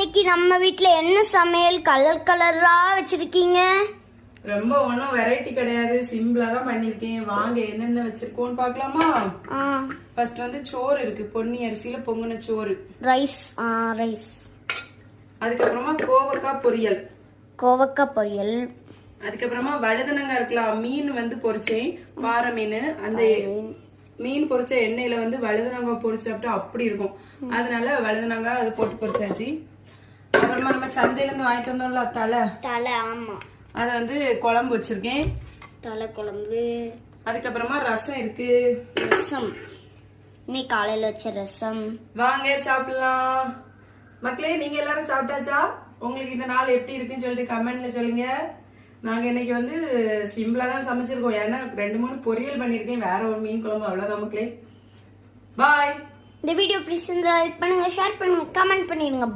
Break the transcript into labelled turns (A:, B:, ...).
A: இன்னைக்கு நம்ம வீட்ல என்ன சமையல் கலர் கலரா வச்சிருக்கீங்க?
B: ரொம்ப ஒன்றும் வெரைட்டி கிடையாது, சிம்பிளா தான் பண்ணிருக்கேன். வாங்க என்னென்ன வச்சிருக்கோம்னு பார்க்கலாமா? ஃபர்ஸ்ட் வந்து சோறு இருக்கு, பொன்னி அரிசியில பொங்குன சோறு.
A: ரைஸ்
B: அதுக்கப்புறமா கோவக்காய் பொரியல். அதுக்கப்புறமா வழுதனங்காய் இருக்கலாம், மீன் வந்து பொரிச்சேன், பாறை மீன். அந்த மீன் பொரிச்ச எண்ணெயில வந்து வழுதனங்காய் பொரிச்சு சாப்பிட்டா அப்படி இருக்கும், அதனால வழுதனங்காய் அது போட்டு பொரிச்சாச்சு. அப்புறமா நம்ம சந்தையில இருந்து வாங்கிட்டு வந்தோம்ல தலை,
A: ஆமா,
B: அத வந்து குழம்பு வச்சிருக்கேன்,
A: தலை குழம்பு.
B: அதுக்கப்புறமா ரசம் இருக்கு.
A: இன்னைக்கு காலையில வச்ச ரசம்.
B: வாங்க சாப்பிடலாம். மக்களே, நீங்க எல்லாரும் சாப்பிட்டாச்சா? உங்களுக்கு இந்த நாள் எப்படி இருக்குன்னு சொல்லிட்டு கமெண்ட்ல சொல்லுங்க. நாங்க இன்னைக்கு வந்து சிம்பிளா தான் சமைச்சிருக்கோம், ஏன்னா 2-3 பொரியல் பண்ணிருக்கேன், வேற ஒரு மீன் குழம்பு, அவ்வளவுதான் மக்களே. பாய்.
A: இந்த வீடியோ பிடிச்சிருந்தா லைக் பண்ணுங்க, ஷேர் பண்ணுங்க, கமெண்ட் பண்ணிடுங்க.